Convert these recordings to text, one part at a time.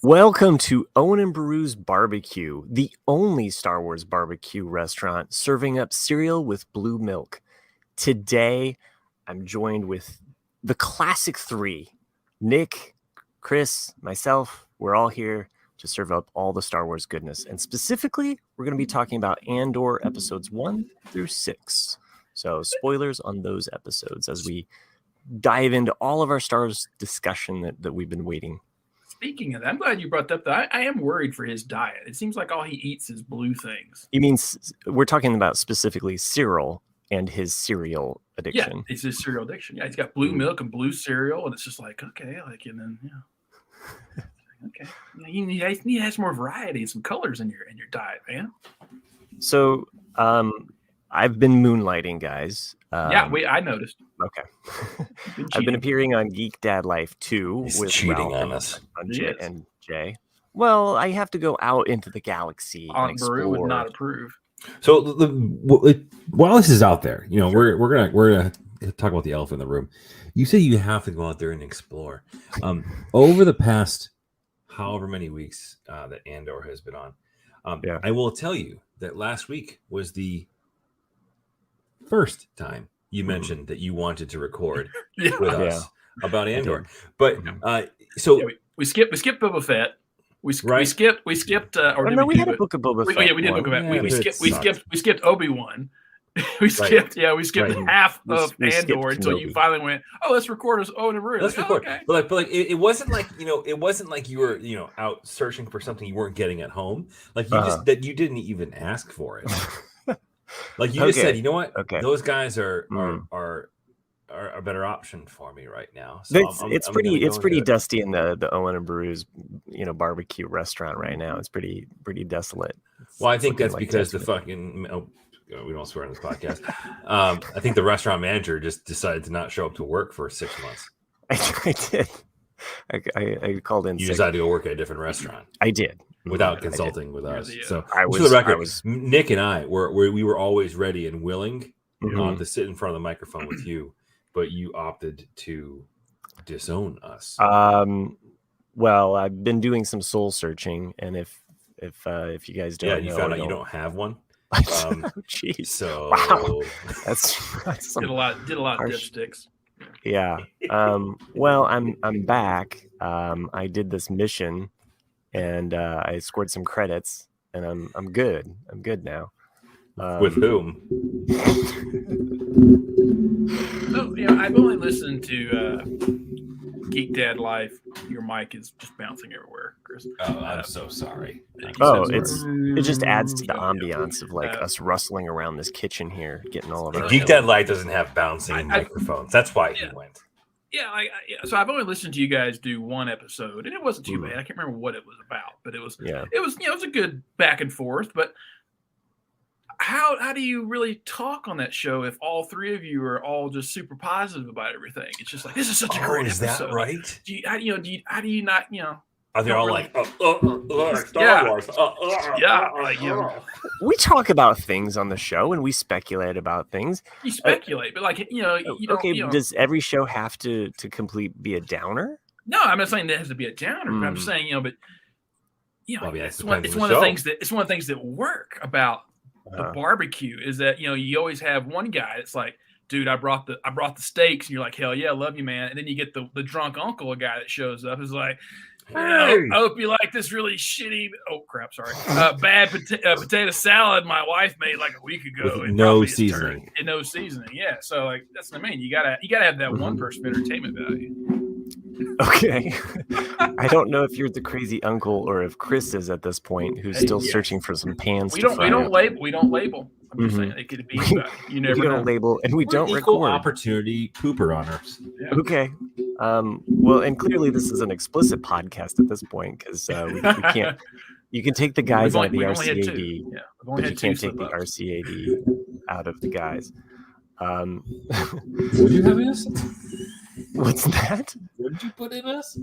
Welcome to Owen and Baru's Barbecue, the only Star Wars barbecue restaurant serving up cereal with blue milk. Today, I'm joined with the classic three, Nick, Chris, myself. We're all here to serve up all the Star Wars goodness. And specifically, we're going to be talking about Andor Episodes 1 through 6. So spoilers on those episodes as we dive into all of our Star Wars discussion that we've been waiting. Speaking of that, I'm glad you brought that up. I am worried for his diet. It seems like all he eats is blue things. You mean we're talking about specifically Syril and his cereal addiction? Yeah, it's his cereal addiction. Yeah, he's got blue milk and blue cereal, and it's just like, okay, like, and then, yeah. Okay. You need to have some more variety and some colors in your diet, man. So, I've been moonlighting, guys. I noticed. Okay. I've been appearing on Geek Dad Life 2 He's with cheating Ralph on us. and Jay. Well, I have to go out into the galaxy and explore. Baru would not approve. So while this is out there, we're gonna talk about the elephant in the room. You say you have to go out there and explore. Over the past however many weeks that Andor has been on, I will tell you that last week was the first time you mentioned that you wanted to record with us about Andor, but we skipped Boba Fett. We skipped. We had a book of Boba Fett. We did book of Fett. We skipped Obi-Wan. We skipped half of Andor until you finally went, oh, let's record us Owen and Baru. Let's record. Okay. But it wasn't like you were out searching for something you weren't getting at home. Like that you didn't even ask for it. Like you just said, you know what? Okay. Those guys are a better option for me right now. So it's pretty dusty in the Owen and Baru's barbecue restaurant right now. It's pretty desolate. I think that's because the fucking we don't swear on this podcast. I think the restaurant manager just decided to not show up to work for 6 months. I did. I called in. You decided to go work at a different restaurant. I did. Without consulting with us. So for the record, Nick and I we were always ready and willing to sit in front of the microphone with you, but you opted to disown us. Well, I've been doing some soul searching, and if you guys don't, you found out you don't have one. Jeez. So wow. That's did a lot of dipsticks. Yeah. Well, I'm back. I did this mission. And I scored some credits, and I'm good. I'm good now. With whom? I've only listened to Geek Dad Life. Your mic is just bouncing everywhere, Chris. Oh, I'm so sorry. It just adds to the ambiance of us rustling around this kitchen here, getting all of our. Geek Dad Life doesn't have bouncing microphones. That's why he went. Yeah, so I've only listened to you guys do one episode, and it wasn't too bad. I can't remember what it was about, but it was a good back and forth. But how do you really talk on that show if all three of you are all just super positive about everything? It's just like, this is such a great episode. Is that right? How do you not Are they all really... Star Wars? We talk about things on the show and we speculate about things. You speculate, but you don't. Does every show have to complete be a downer? No, I'm not saying that has to be a downer. But I'm just saying, it's one of the things that work about the barbecue is that you always have one guy that's like, dude, I brought the steaks, and you're like, hell yeah, love you, man. And then you get the drunk uncle, a guy that shows up, is like, I hope you like this really shitty. Oh crap! Sorry, bad potato salad my wife made like a week ago. With no seasoning. And no seasoning. Yeah, so that's what I mean. You gotta have that one person entertainment value. Okay, I don't know if you're the crazy uncle or if Chris is at this point, who's still searching for some pans. We don't label. I'm just saying it could be. You never know. Don't label, and we don't equal record. Opportunity pooper honors. Yeah. Okay. Well, and clearly this is an explicit podcast at this point because we can't. You can take the guys out of the RCAD, but you can't take the RCAD out of the guys. Would you have us? What's that? What did you put in us?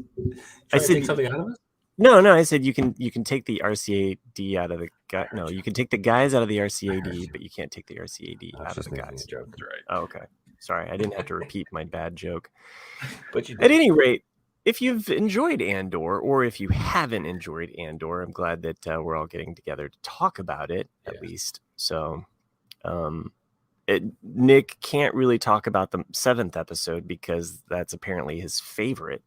I said take something out of us. No. I said you can take the RCAD out of the guy. No, you can take the guys out of the RCAD, but you can't take the RCAD out of the guys. Right. Oh, okay. Sorry, I didn't have to repeat my bad joke. But you did. At any rate, if you've enjoyed Andor, or if you haven't enjoyed Andor, I'm glad that we're all getting together to talk about it, at least. So, Nick can't really talk about the 7th episode because that's apparently his favorite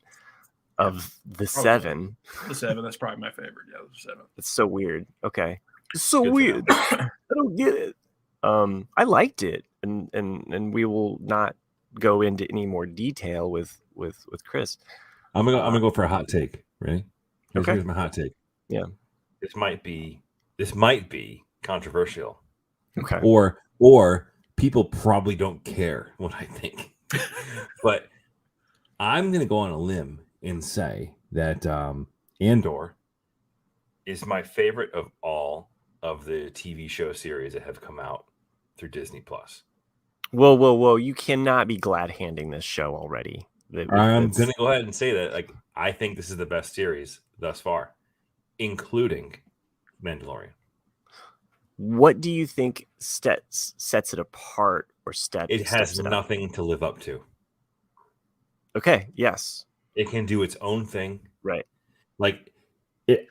of the 7. The 7, that's probably my favorite. Yeah, the 7. It's so weird. Okay. It's so weird. I don't get it. I liked it, and we will not go into any more detail with Chris. I'm gonna go for a hot take. Ready? Here's my hot take. Yeah. This might be controversial. Okay. Or people probably don't care what I think. But I'm gonna go on a limb and say that Andor is my favorite of all of the TV show series that have come out through Disney Plus. Whoa! You cannot be glad handing this show already. I'm gonna go ahead and say that. Like, I think this is the best series thus far, including Mandalorian. What do you think sets it apart, or It has nothing to live up to. Okay. Yes. It can do its own thing. Right. Like,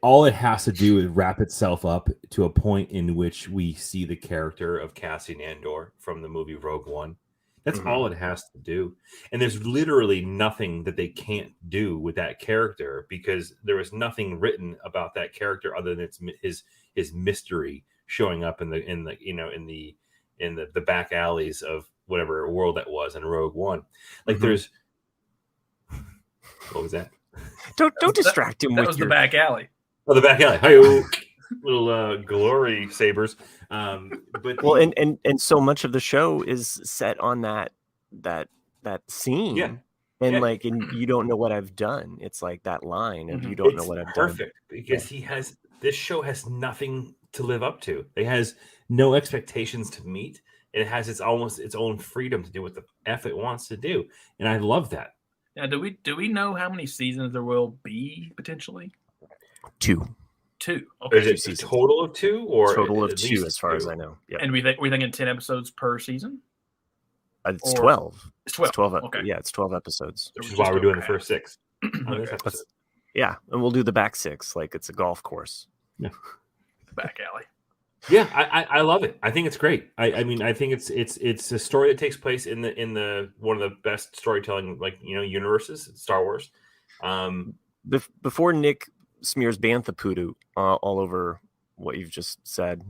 all it has to do is wrap itself up to a point in which we see the character of Cassian Andor from the movie Rogue One. That's all it has to do. And there's literally nothing that they can't do with that character, because there is nothing written about that character other than his mystery showing up in the back alleys of whatever world that was in Rogue One. Like, there's what was that? Don't distract him. That was the back alley. Oh, the back alley. Hi-yo. Little glory sabers. But well, and so much of the show is set on that scene. Yeah. And and you don't know what I've done. It's like that line of you don't know what I've done. Perfect, because this show has nothing to live up to. It has no expectations to meet. It has its own freedom to do what the F it wants to do. And I love that. Now, do we know how many seasons there will be potentially? 2. Okay. Is it a total of 2 or total of 2 as far as I know? Yep. And we're thinking 10 episodes per season? It's 12. It's 12. It's 12. Okay. Yeah, it's 12 episodes. Which is why we're doing the first 6. Yeah, and we'll do the back 6 like it's a golf course. Yeah. Back alley. Yeah, I love it. I think it's great. I mean, I think it's a story that takes place in the one of the best storytelling universes, Star Wars. Before Nick smears bantha poodoo all over what you've just said.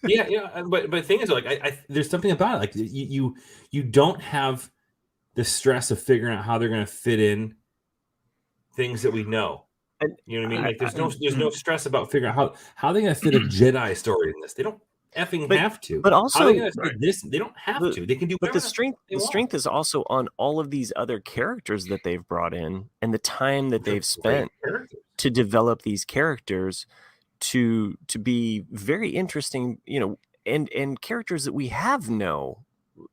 yeah, but the thing is, like, there's something about it. Like, you don't have the stress of figuring out how they're going to fit in things that we know. You know what I mean? Like, there's no stress about figuring out how they're going to fit a Jedi story in this. They don't effing have to. But also, how are they going to fit this? They don't have to. They can do. But the strength is also on all of these other characters that they've brought in, and the time that they've spent to develop these characters to be very interesting. And characters that we have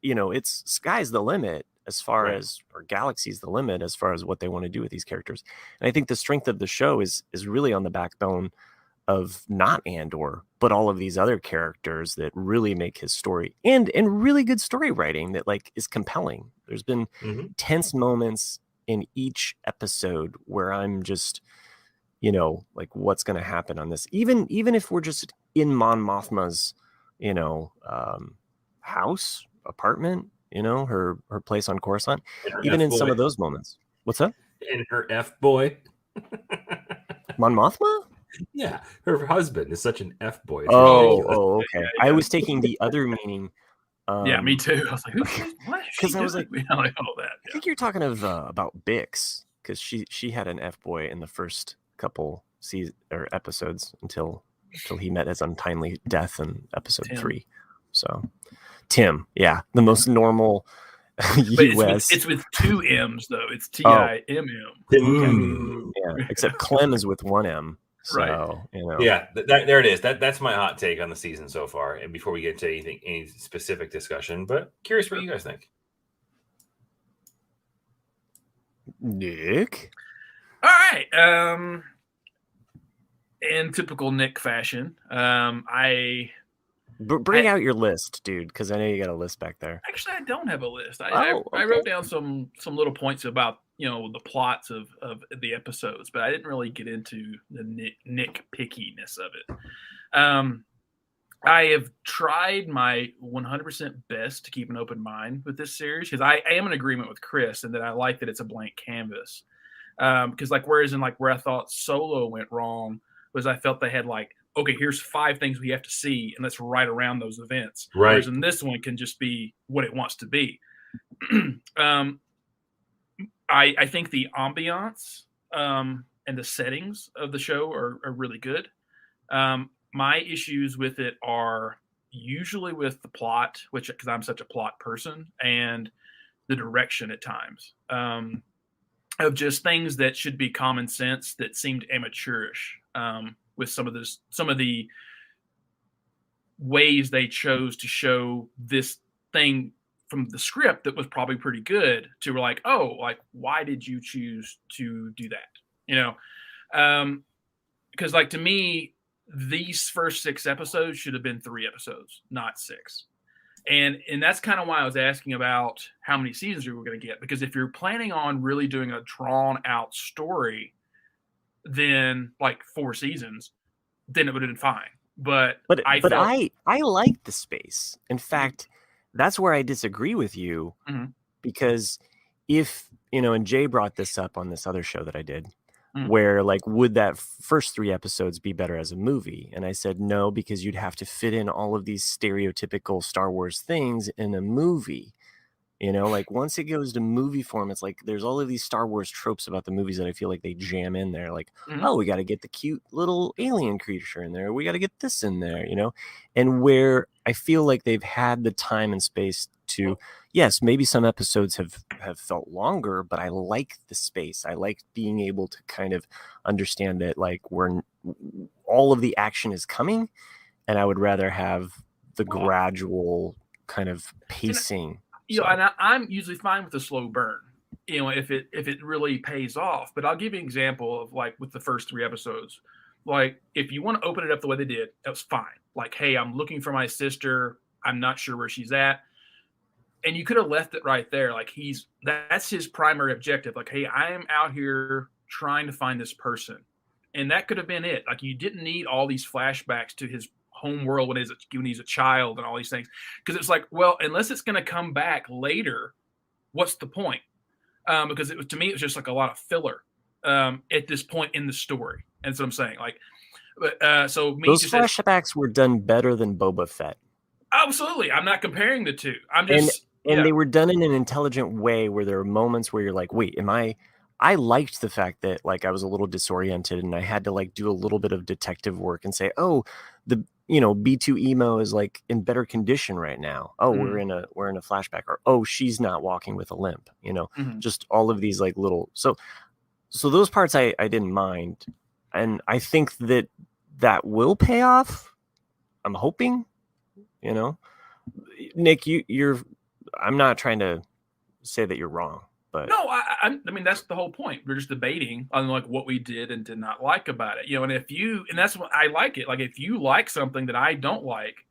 it's sky's the limit as far as, or galaxy's the limit as far as what they want to do with these characters. And I think the strength of the show is really on the backbone of not Andor, but all of these other characters that really make his story and really good story writing that is compelling. There's been tense moments in each episode where I'm just, what's going to happen on this? Even if we're just in Mon Mothma's, house, apartment, her place on Coruscant, even in some of those moments. What's that? And her F-boy. Mon Mothma? Yeah, her husband is such an F-boy. Okay. Yeah. I was taking the other meaning. Yeah, me too. I was like, what? Because I was like, all that. Yeah. I think you're talking of about Bix, because she had an F-boy in the first couple episodes until he met his untimely death in episode 3. So Tim, yeah, the most normal U.S. It's with 2 M's though. It's Timm. Yeah, except Clem is with 1 M. So, right. Yeah, there it is. That's my hot take on the season so far. And before we get into any specific discussion, but curious what you guys think. Nick. All right. In typical Nick fashion, Bring out your list, dude, because I know you got a list back there. Actually, I don't have a list. I wrote down some little points about the plots of the episodes, but I didn't really get into the nitpickiness of it. I have tried my 100% best to keep an open mind with this series, because I am in agreement with Chris and that I like that it's a blank canvas. Because whereas in where I thought Solo went wrong was I felt they had okay, here's 5 things we have to see and let's write around those events. Right. Whereas in this one can just be what it wants to be. I think the ambiance and the settings of the show are really good. My issues with it are usually with the plot, because I'm such a plot person, and the direction at times of just things that should be common sense that seemed amateurish with some of the ways they chose to show this thing from the script that was probably pretty good to why did you choose to do that? Because to me, these first 6 episodes should have been 3 episodes, not 6. And that's kind of why I was asking about how many seasons we were going to get, because if you're planning on really doing a drawn out story, then 4 seasons, then it would have been fine. But I like the space. In fact, that's where I disagree with you, because if, and Jay brought this up on this other show that I did, where would that first 3 episodes be better as a movie? And I said no, because you'd have to fit in all of these stereotypical Star Wars things in a movie. Once it goes to movie form, it's there's all of these Star Wars tropes about the movies that I feel like they jam in there. Oh, we got to get the cute little alien creature in there. We got to get this in there, and where I feel like they've had the time and space to, yes, maybe some episodes have felt longer, but I like the space. I like being able to kind of understand that where all of the action is coming, and I would rather have the gradual kind of pacing. And I'm usually fine with a slow burn, if it really pays off. But I'll give you an example of with the first 3 episodes. If you want to open it up the way they did, that was fine. Hey, I'm looking for my sister. I'm not sure where she's at. And you could have left it right there. That's his primary objective. Hey, I am out here trying to find this person. And that could have been it. You didn't need all these flashbacks to his home world when he's a child and all these things. Because it's well, unless it's going to come back later, what's the point? Because to me, it was just a lot of filler at this point in the story. And that's what I'm saying. Those flashbacks were done better than Boba Fett. Absolutely. I'm not comparing the two. I'm just... And they were done in an intelligent way where there are moments where you're wait, I liked the fact that I was a little disoriented and I had to do a little bit of detective work and say, oh, the B2 emo is in better condition right now. Oh, we're in a flashback, or oh, she's not walking with a limp, just all of these little, so those parts I didn't mind. And I think that will pay off. I'm hoping, Nick, I'm not trying to say that you're wrong, but no, I mean, that's the whole point. We're just debating on what we did and did not like about it, and that's what I like it. If you like something that I don't like,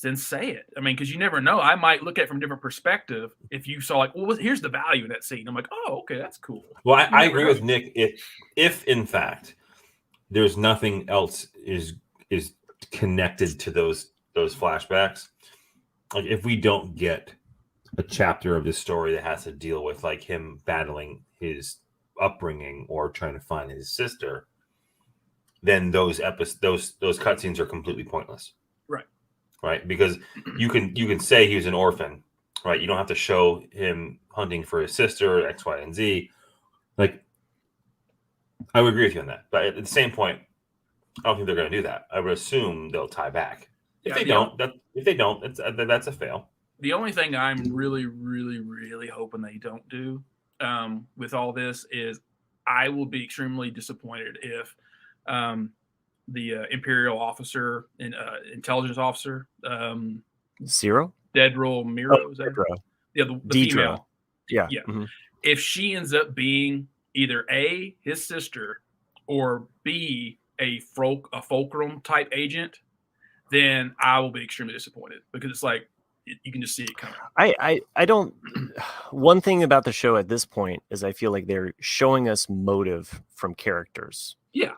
then say it. I mean, because you never know. I might look at it from a different perspective. If you saw well, here's the value in that scene. I'm oh, okay, that's cool. Well, I agree with Nick. If in fact there's nothing else is connected to those flashbacks, if we don't get a chapter of the story that has to deal with him battling his upbringing or trying to find his sister, then those cutscenes are completely pointless. Right, because you can say he was an orphan, right? You don't have to show him hunting for his sister, X, Y, and Z. I would agree with you on that, but at the same point, I don't think they're going to do that. I would assume they'll tie back. If they don't, that's a fail. The only thing I'm really, really, really hoping they don't do with all this is I will be extremely disappointed if the Imperial officer and intelligence officer, Syril? Dedra Miro, is that? Yeah, the female. Yeah. Mm-hmm. If she ends up being either A, his sister, or B, a fulcrum type agent, then I will be extremely disappointed, because it's you can just see it coming. I don't. One thing about the show at this point is I feel like they're showing us motive from characters. Yeah.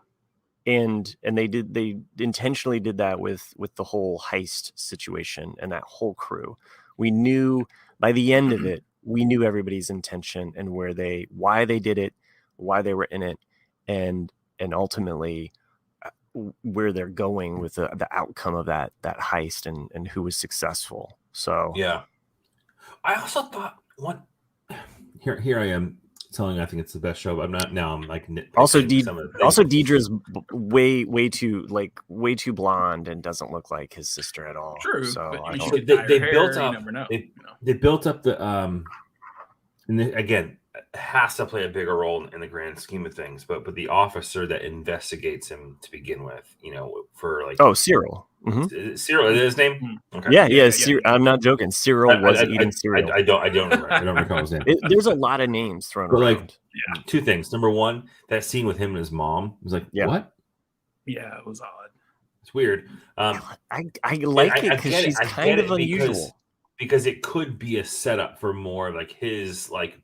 And they intentionally did that with the whole heist situation and that whole crew. We knew by the end of it, we knew everybody's intention and why they did it, why they were in it, and ultimately where they're going with the outcome of that heist and who was successful. So yeah, I also thought here I am telling I think it's the best show, but I'm not now. I'm like also Deidre's way too blonde and doesn't look like his sister at all. True. So they built up. They built up the and again, has to play a bigger role in the grand scheme of things. But the officer that investigates him to begin with, for like Syril. Mm-hmm. Syril is his name. Okay. Yeah. I'm not joking. Syril wasn't eating cereal. I don't recall his name. There's a lot of names thrown around. Like two things. Number one, that scene with him and his mom was like, what? Yeah, it was odd. It's weird. I like it because she's kind of unusual. Because it could be a setup for more like his like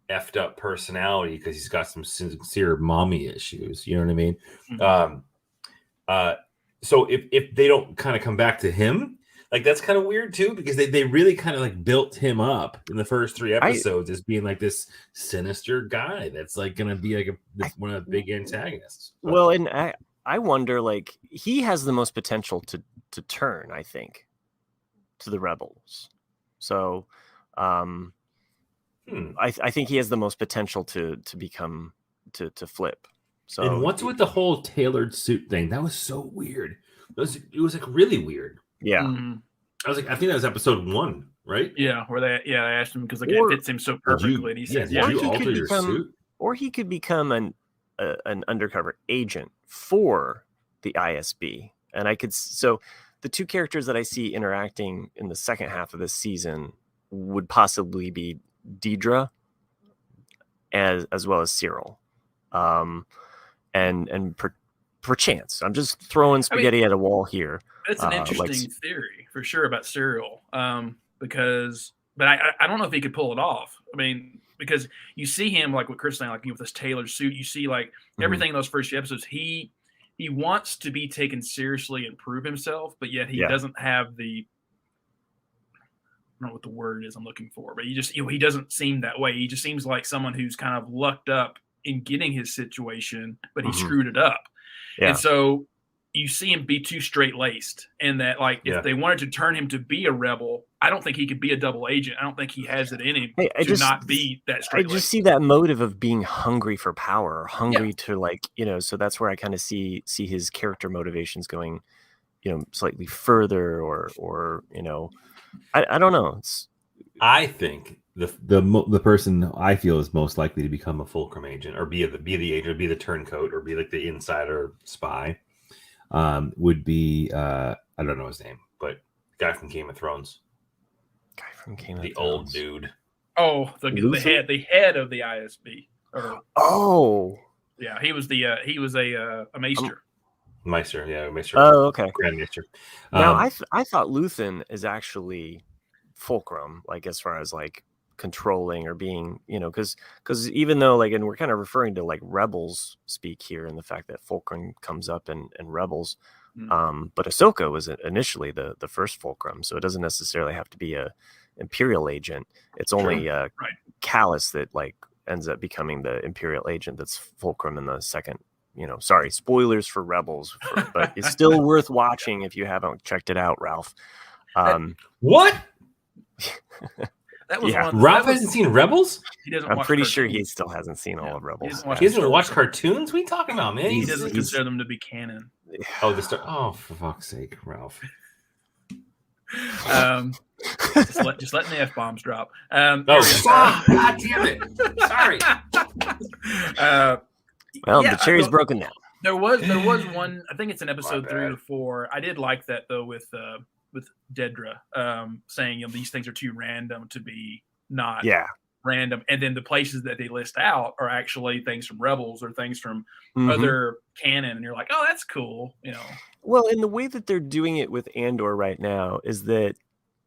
effed up personality because he's got some sincere mommy issues. You know what I mean? Mm-hmm. So if they don't kind of come back to him, like that's kind of weird too, because they really kind of like built him up in the first 3 episodes as being like this sinister guy that's like going to be like one of the big antagonists. Well, and I wonder, like, he has the most potential to turn, I think, to the rebels. So I think he has the most potential to become to flip. So, and what's with the whole tailored suit thing? That was so weird. It was like really weird. Yeah. Mm-hmm. I think that was episode 1, right? Yeah, where they asked him because like it fits him so perfectly. And he said, "Yeah, you alter your suit." Or he could become an undercover agent for the ISB, and so the two characters that I see interacting in the second half of this season would possibly be Deidre as well as Syril. And perchance, I'm just throwing spaghetti at a wall here. That's an interesting theory for sure about Syril, but I don't know if he could pull it off. I mean, because you see him like what Chris saying, like with this tailored suit, you see like everything in those first few episodes. He wants to be taken seriously and prove himself, but yet he doesn't have the. I don't know what the word is I'm looking for, but he doesn't seem that way. He just seems like someone who's kind of lucked up in getting his situation, but he screwed it up. Yeah. And so you see him be too straight-laced, and that if they wanted to turn him to be a rebel, I don't think he could be a double agent. I don't think he has it in him to not be that straight-laced. I just see that motive of being hungry for power, hungry to so that's where I kind of see his character motivations going, slightly further or I don't know. I think the person I feel is most likely to become a fulcrum agent or be the agent, be the turncoat, or be like the insider spy would be I don't know his name, but the guy from Game of Thrones. The old dude. Oh, the head of the ISB. Yeah, he was a maester. Maester. Oh, okay. Grand Maester. Now I thought Luthen is actually fulcrum, like as far as like controlling or being, because even though and we're kind of referring to like rebels speak here, and the fact that fulcrum comes up in rebels, but Ahsoka was initially the first fulcrum, so it doesn't necessarily have to be a Imperial agent. It's only Callus that ends up becoming the Imperial agent that's fulcrum in the second. Sorry, spoilers for Rebels, but it's still worth watching if you haven't checked it out, Ralph. What? That was Ralph hasn't seen Rebels? He doesn't. I'm pretty sure he still hasn't seen all of Rebels. He doesn't watch cartoons? What are you talking about, man? He doesn't consider them to be canon. Oh, for fuck's sake, Ralph. Just letting the F-bombs drop. Stop! God damn it! Sorry. The cherry's broken now. There was one. I think it's in episode 3 or 4. I did like that though with Dedra saying these things are too random to be not random, and then the places that they list out are actually things from Rebels or things from other canon, and you're like, oh, that's cool, Well, and the way that they're doing it with Andor right now is that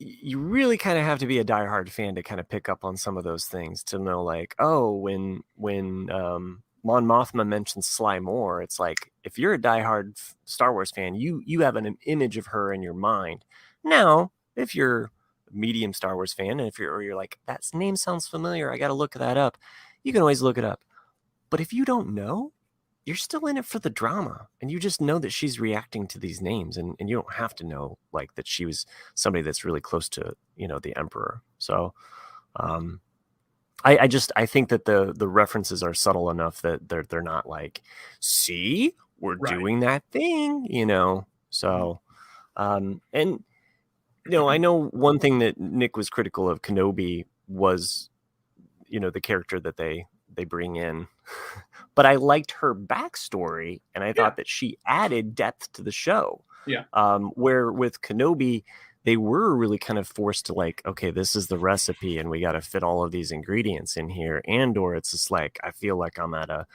you really kind of have to be a diehard fan to kind of pick up on some of those things to know, like, oh, when Mon Mothma mentions Sly Moore, it's like, if you're a diehard Star Wars fan, you have an image of her in your mind. Now, if you're a medium Star Wars fan, and you're like, that name sounds familiar, I got to look that up, you can always look it up. But if you don't know, you're still in it for the drama, and you just know that she's reacting to these names, and you don't have to know, like, that she was somebody that's really close to, the Emperor. So I think that the references are subtle enough that they're not like, see, we're doing that thing, so and I know one thing that Nick was critical of Kenobi was the character that they bring in. But I liked her backstory, and I thought that she added depth to the show. Yeah. Where with Kenobi, they were really kind of forced to, like, okay, this is the recipe, and we got to fit all of these ingredients in here. Andor, it's just like, I feel like I'm at a.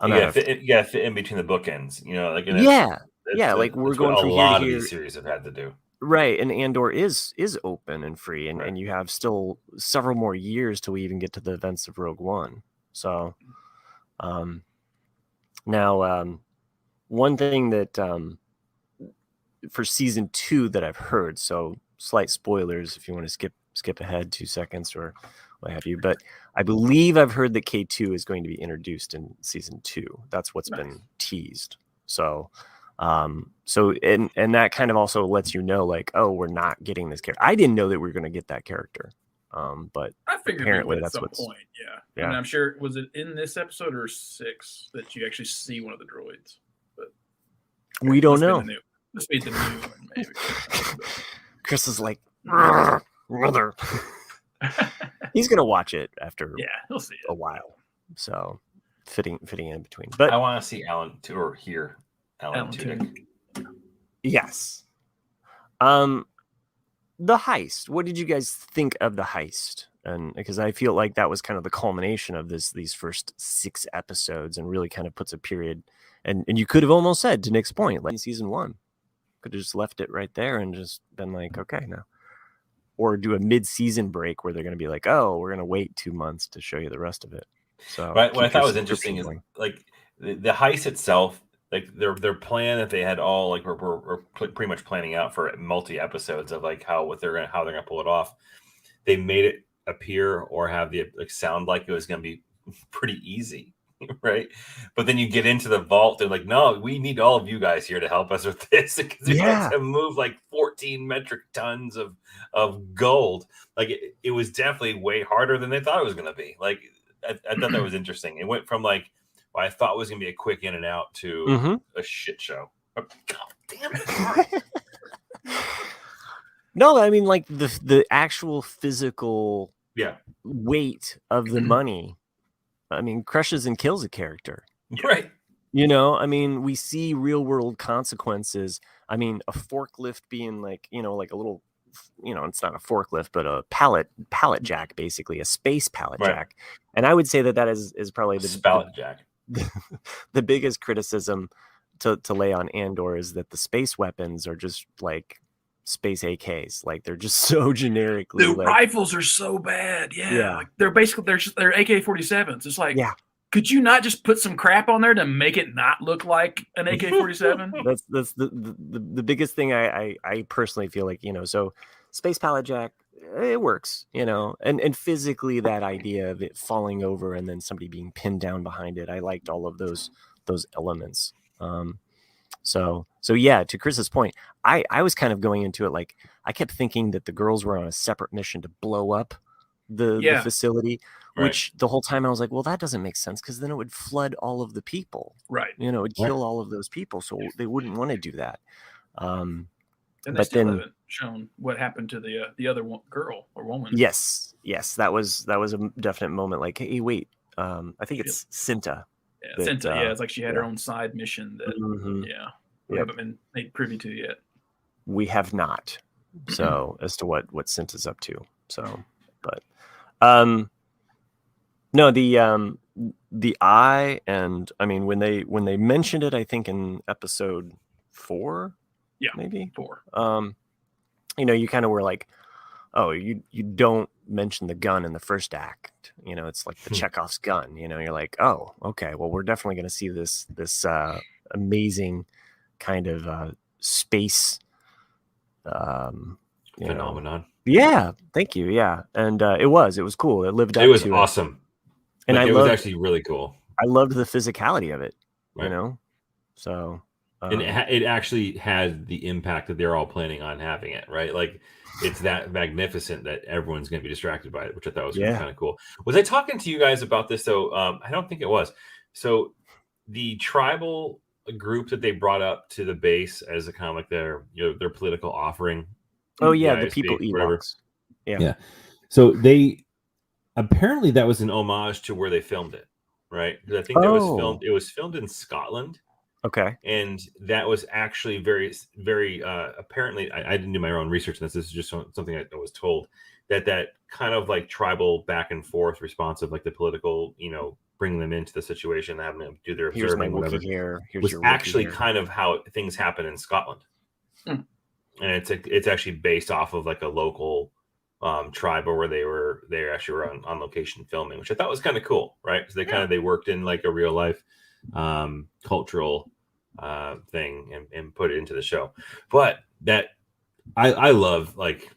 Fit in between the bookends, like like we're going from a here lot to of here. These series have had to do. Right, and Andor is open and free, and you have still several more years till we even get to the events of Rogue One. So. Now, one thing that for season 2 that I've heard, so slight spoilers if you want to skip ahead 2 seconds or what have you, but I believe I've heard that K2 is going to be introduced in season 2. That's what's been teased. So and that kind of also lets you know, like, oh, we're not getting this character. I didn't know that we were going to get that character. But I figured apparently at that's some what's point. Yeah. And I'm sure, was it in this episode or 6 that you actually see one of the droids? But we don't know. Must be the new one, maybe. Chris is like, brother. He's gonna watch it after he'll see it a while. So fitting in between. But I want to see Alan or hear Alan Tudyk. Yes. The heist. What did you guys think of the heist? And because I feel like that was kind of the culmination of these first 6 episodes, and really kind of puts a period. And you could have almost said, to Nick's point, like in season 1, could have just left it right there and just been like, okay, now, or do a mid-season break where they're going to be like, oh, we're going to wait 2 months to show you the rest of it. So what I thought was interesting is, like, the heist itself. Like their plan that they had all, like, were pretty much planning out for multi episodes of, like, how they're gonna pull it off. They made it appear or have the sound like it was gonna be pretty easy, right? But then you get into the vault, they're like, no, we need all of you guys here to help us with this, because they had to move like 14 metric tons of gold. Like it was definitely way harder than they thought it was gonna be. Like I thought that was interesting. It went from, like, what I thought was going to be a quick in and out to a shit show. Oh, God damn it. No, I mean, like, the actual physical weight of the money, I mean, crushes and kills a character. Right. I mean, we see real world consequences. I mean, a forklift being like, like a little, it's not a forklift, but a pallet jack, basically a space pallet jack. And I would say that is probably the pallet jack. The biggest criticism to lay on Andor is that the space weapons are just like space AKs. Like, they're just so generically. The rifles are so bad. Yeah. Like, they're AK-47s. It's like, could you not just put some crap on there to make it not look like an AK-47? That's the biggest thing I personally feel like, so space pallet jack, it works, and physically that idea of it falling over and then somebody being pinned down behind it. I liked all of those elements. So yeah, to Chris's point, I was kind of going into it like, I kept thinking that the girls were on a separate mission to blow up the facility, which the whole time I was like, well, that doesn't make sense, because then it would flood all of the people. Right. It would kill all of those people. So they wouldn't want to do that. And they still haven't shown what happened to the other girl or woman. Yes, that was a definite moment. Like, hey, wait, I think it's Cinta. Yeah, Cinta. It's like she had her own side mission that we haven't been made privy to yet. We have not. So as to what Cinta's up to. So, but no, the eye, and I mean, when they mentioned it, I think in episode 4. Yeah, maybe 4. you kind of were like, oh, you don't mention the gun in the first act. It's like the Chekhov's gun. You're like, oh, okay, well, we're definitely going to see this amazing kind of space phenomenon. Yeah, thank you. Yeah, and it was cool. It lived up. It was to awesome, and it was actually really cool. I loved the physicality of it. Right. So. And it actually had the impact that they're all planning on having it, right? Like, it's that magnificent that everyone's going to be distracted by it, which I thought was kind of cool. Was I talking to you guys about this, though? I don't think it was. So the tribal group that they brought up to the base as a kind of like their political offering. Oh, yeah, the people Ewoks. Yeah. So apparently that was an homage to where they filmed it, right? Because I think it was filmed in Scotland. Okay. And that was actually very, very apparently, I didn't do my own research on this. This is just something I was told, that kind of like tribal back and forth response of like the political, bringing them into the situation, having them do their observing, whatever, was actually kind of how things happen in Scotland. And it's actually based off of like a local tribe where they actually were on location filming, which I thought was kind of cool, right? Because they worked in like a real life cultural thing and put it into the show. But that I love like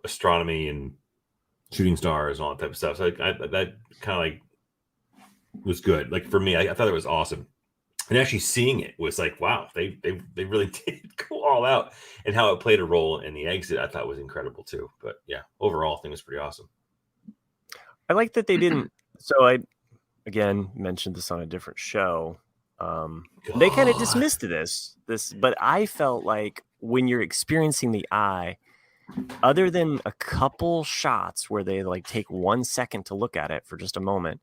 astronomy and shooting stars and all that type of stuff. So that kind of like was good. Like for me, I thought it was awesome. And actually seeing it was like, wow, they really did go all out, and how it played a role in the exit, I thought was incredible too. But yeah, overall, I think it was pretty awesome. I like that they didn't. So I, again, mentioned this on a different show. They kind of dismissed this, but I felt like when you're experiencing the eye, other than a couple shots where they like take 1 second to look at it for just a moment,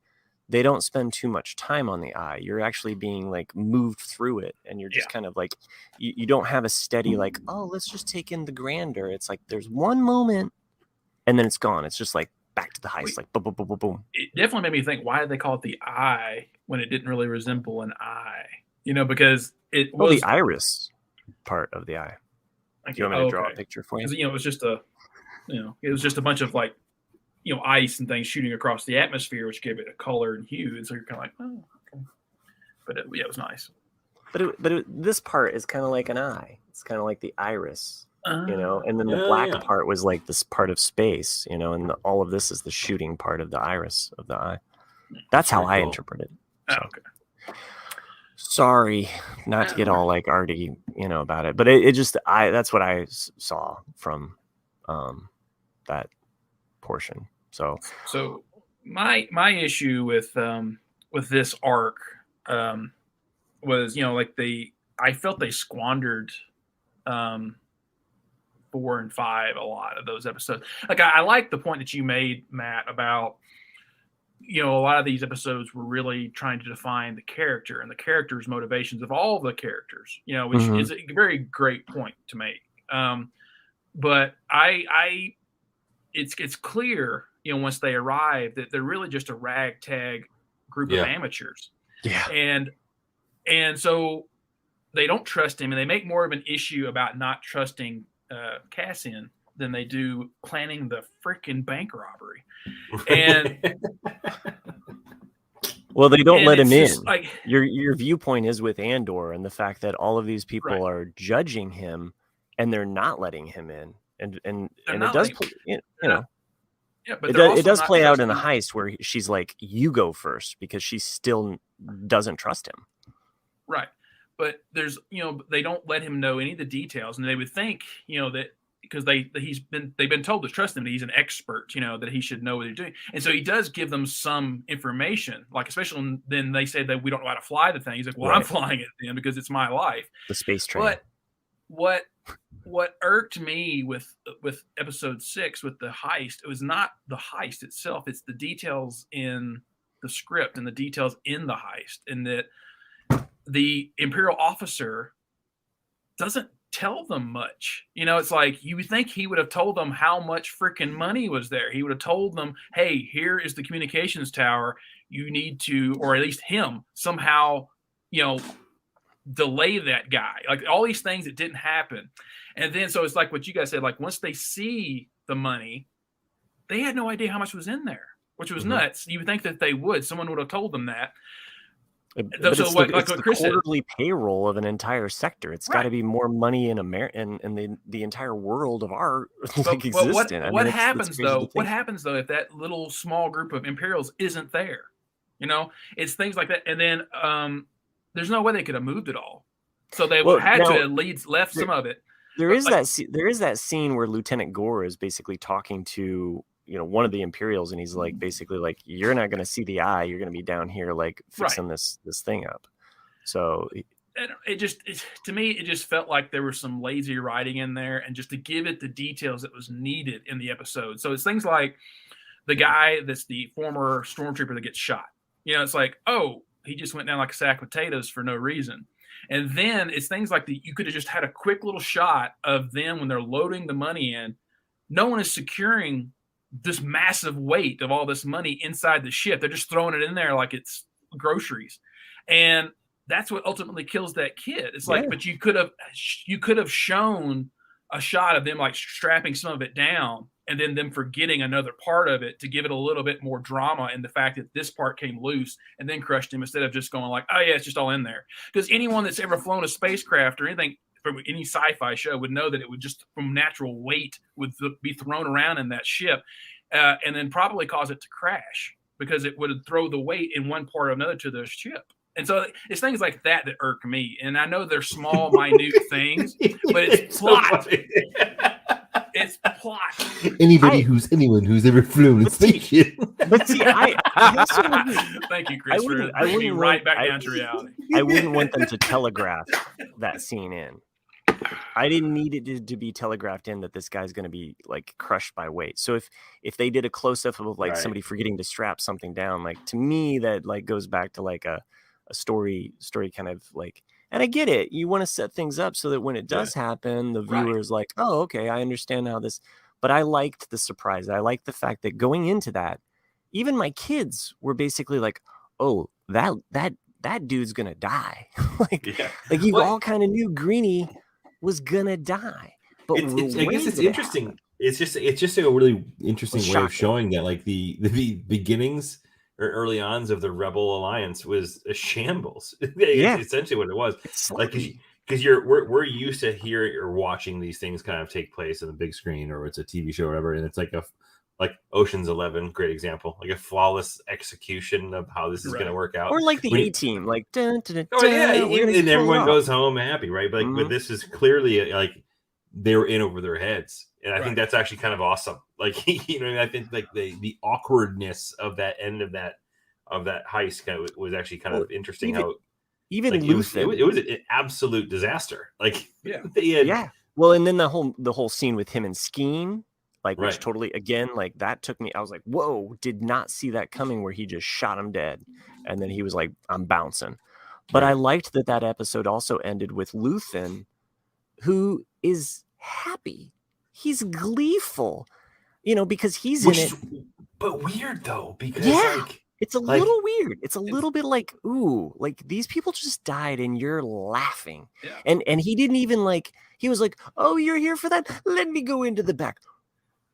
they don't spend too much time on the eye. You're actually being like moved through it, and you're just kind of like, you don't have a steady like, oh, let's just take in the grandeur. It's like there's one moment and then it's gone. It's just like back to the heist, like boom, boom, boom, boom, boom. It definitely made me think, why did they call it the eye when it didn't really resemble an eye? Because it was the iris part of the eye. Do you want me to draw a picture for you? Because it was just a bunch of like, ice and things shooting across the atmosphere, which gave it a color and hue. And so you're kind of like, oh, okay. But it was nice. But this part is kind of like an eye. It's kind of like the iris, and then the black part was like this part of space, and all of this is the shooting part of the iris of the eye. That's how I interpret it. So. Oh, okay. Sorry, not to get all like arty, about it, but it just that's what I saw from that portion. So my issue with this arc was, I felt they squandered 4 and 5 a lot of those episodes. Like I like the point that you made, Matt, about a lot of these episodes were really trying to define the character and the character's motivations of all the characters, which is a very great point to make. But it's clear, once they arrive, that they're really just a ragtag group of amateurs. Yeah. And so they don't trust him, and they make more of an issue about not trusting Cassian than they do planning the freaking bank robbery. And well, they don't let him in. Like, your viewpoint is with Andor and the fact that all of these people are judging him and they're not letting him in. And it does, but it does play out in the heist where she's like, you go first, because she still doesn't trust him. Right. But there's, they don't let him know any of the details, and they would think, that because they've been told to trust him, that he's an expert, that he should know what they're doing. And so he does give them some information, like, especially when then they say that we don't know how to fly the thing. He's like, well, I'm flying it then because it's my life. The space train. But what irked me with episode 6 with the heist, it was not the heist itself. It's the details in the script and the details in the heist, and that the Imperial officer doesn't tell them much. It's like, you would think he would have told them how much freaking money was there. He would have told them, hey, here is the communications tower. You need to, or at least him, somehow, delay that guy, like all these things that didn't happen. And then so it's like what you guys said, like once they see the money, they had no idea how much was in there, which was nuts. You would think that they would. Someone would have told them that. But so it's the quarterly payroll of an entire sector. It's got to be more money in America and the entire world of our existence. What happens though? What happens though if that little small group of Imperials isn't there? You know, it's things like that. And then there's no way they could have moved it all, so they had to have left some of it. There is that scene where Lieutenant Gore is basically talking to one of the Imperials, and he's like basically like, you're not going to see the eye, you're going to be down here like fixing this thing up. So to me it just felt like there was some lazy writing in there, and just to give it the details that was needed in the episode. So it's things like the guy that's the former stormtrooper that gets shot. It's like, oh, he just went down like a sack of potatoes for no reason. And then it's things like you could have just had a quick little shot of them when they're loading the money in. No one is securing this massive weight of all this money inside the ship. They're just throwing it in there like it's groceries. And that's what ultimately kills that kid. It's like, but you could have shown a shot of them like strapping some of it down and then them forgetting another part of it to give it a little bit more drama in the fact that this part came loose and then crushed him, instead of just going like, oh yeah, it's just all in there. Because anyone that's ever flown a spacecraft or anything from any sci-fi show would know that it would just, from natural weight, would be thrown around in that ship and then probably cause it to crash, because it would throw the weight in one part or another to the ship. And so it's things like that that irk me. And I know they're small, minute things, but it's plot. It's plot. Anyone who's ever flown a spaceship. But see, thank you, Chris, for bringing me right back down to reality. I wouldn't want them to telegraph that scene in. I didn't need it to be telegraphed in that this guy's going to be like crushed by weight. So if they did a close up of like somebody forgetting to strap something down, like to me that like goes back to like a story kind of like. And I get it. You want to set things up so that when it does happen, the viewer is like, oh, okay, I understand how this. But I liked the surprise. I liked the fact that going into that, even my kids were basically like, oh, that dude's gonna die. like you all kind of knew Greenie was gonna die. But I guess it's interesting. It's just a really interesting way of showing that like the beginnings or early ons of the Rebel Alliance was a shambles. It's essentially what it was. Like because we're used to hearing or watching these things kind of take place on the big screen, or it's a TV show or whatever, and it's like Ocean's 11, great example, like a flawless execution of how this is going to work out. Or like the A-Team, like dun, dun, dun, and everyone goes home happy, right? But but this is clearly like they were in over their heads, and I think that's actually kind of awesome. Like I think like the awkwardness of that end of that heist kind of was actually kind of interesting. Even like, it was an absolute disaster. Like Well, and then the whole scene with him and Skeen. Like, which totally, again, like that took me, I was like, whoa, did not see that coming, where he just shot him dead. And then he was like, I'm bouncing. But I liked that episode also ended with Luthen, who is happy. He's gleeful, because he's in it. But weird though, because it's a little weird. It's a little bit like, ooh, like these people just died and you're laughing. Yeah. And he didn't even like, he was like, oh, you're here for that? Let me go into the back.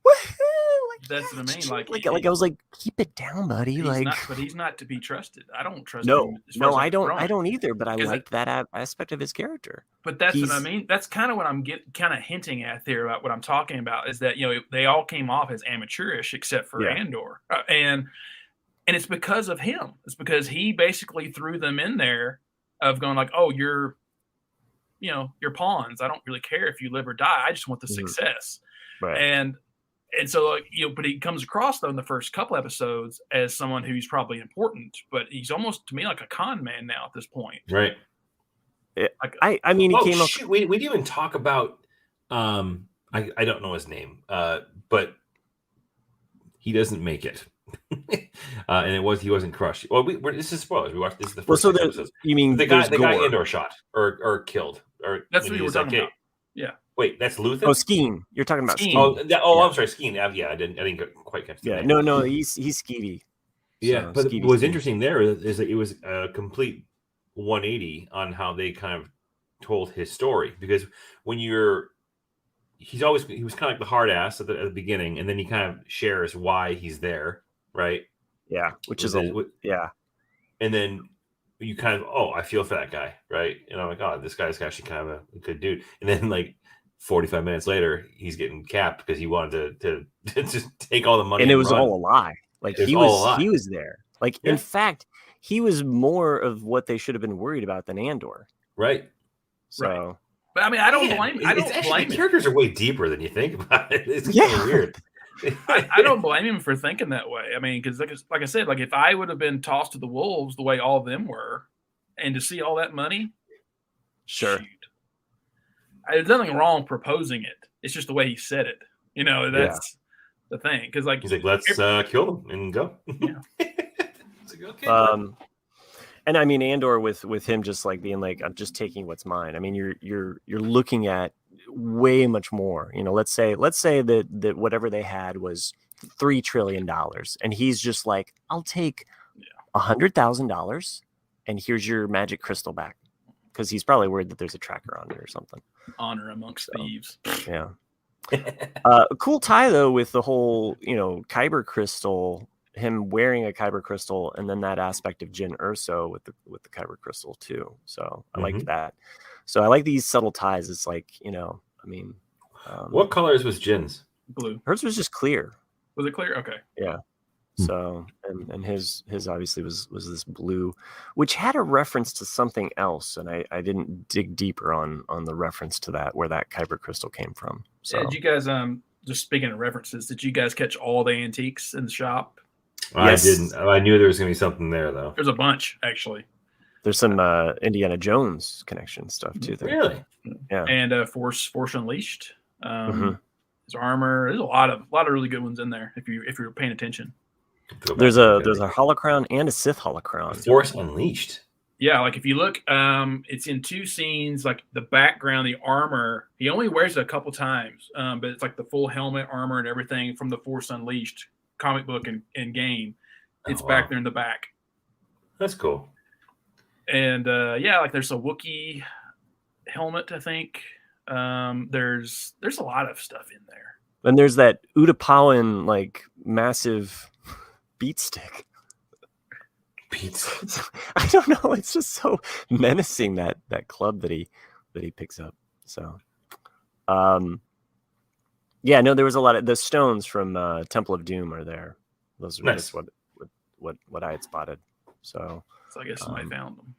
Like, that's what I mean. Like I was like, keep it down, buddy. But he's not to be trusted. I don't trust him. No, I don't. Growing. I don't either. But I liked that aspect of his character. But that's what I mean. That's kind of what I'm kind of hinting at there about what I'm talking about, is that they all came off as amateurish except for Andor, and it's because of him. It's because he basically threw them in there of going like, oh, you're pawns. I don't really care if you live or die. I just want the success. Right. And so, but he comes across, though, in the first couple episodes as someone who's probably important, but he's almost, to me, like a con man now at this point. Right. I mean, he came up. We didn't even talk about, I don't know his name, but he doesn't make it. And he wasn't crushed. Well, this is spoilers. We watched this is the first episode. You mean the guy Andor shot or killed, or that's what you were talking about. Yeah. Wait, that's Luthen? Oh, Skeen. You're talking about Skeen. I'm sorry, Skeen. Yeah, I didn't quite catch that. Yeah, no, he's Skeevy. Yeah, but what was interesting there is that it was a complete 180 on how they kind of told his story, because when he was kind of like the hard ass at the beginning, and then he kind of shares why he's there, right? Yeah, which is and then you kind of, I feel for that guy, right? And I'm like, oh, this guy's actually kind of a good dude. And then like 45 minutes later, he's getting capped because he wanted to just take all the money, and it was all a lie. Like he was there. Like in fact, he was more of what they should have been worried about than Andor. Right. So. Right. But I mean, I don't blame. I don't blame. The characters are way deeper than you think about it. It's kind of weird. I don't blame him for thinking that way. I mean, because like I said, like if I would have been tossed to the wolves the way all of them were, and to see all that money, sure. There's nothing wrong proposing it. It's just the way he said it. You know, that's the thing. Because like he's like, let's kill them and go. Yeah. It's like, okay. And I mean, Andor with him just like being like, I'm just taking what's mine. I mean, you're looking at way much more. You know, let's say that whatever they had was $3 trillion, and he's just like, I'll take $100,000, and here's your magic crystal back, because he's probably worried that there's a tracker on it or something. Honor amongst thieves. Yeah. Cool tie though with the whole, Kyber crystal. Him wearing a Kyber crystal, and then that aspect of Jyn Erso with the Kyber crystal too. So I liked that. So I like these subtle ties. It's like, what colors was Jyn's? Blue. Hers was just clear. Was it clear? Okay. Yeah. So and his obviously was this blue, which had a reference to something else, and I didn't dig deeper on the reference to that, where that Kyber crystal came from. So did you guys just speaking of references, did you guys catch all the antiques in the shop? Yes. I didn't. I knew there was going to be something there, though. There's a bunch, actually. There's some Indiana Jones connection stuff too. Really? Yeah. And Force Unleashed. His armor. There's a lot of really good ones in there if you're paying attention. There's a holocron and a Sith holocron. Force Unleashed. Yeah, like if you look, it's in two scenes. Like the background, the armor, he only wears it a couple times, but it's like the full helmet, armor, and everything from the Force Unleashed comic book and game. It's back there in the back. That's cool. And like there's a Wookiee helmet, I think. There's a lot of stuff in there. And there's that Utapawan like massive beat stick. I don't know. It's just so menacing, that club that he picks up. So, there was a lot of the stones from Temple of Doom are there. Those are just what I had spotted. So I guess somebody found them.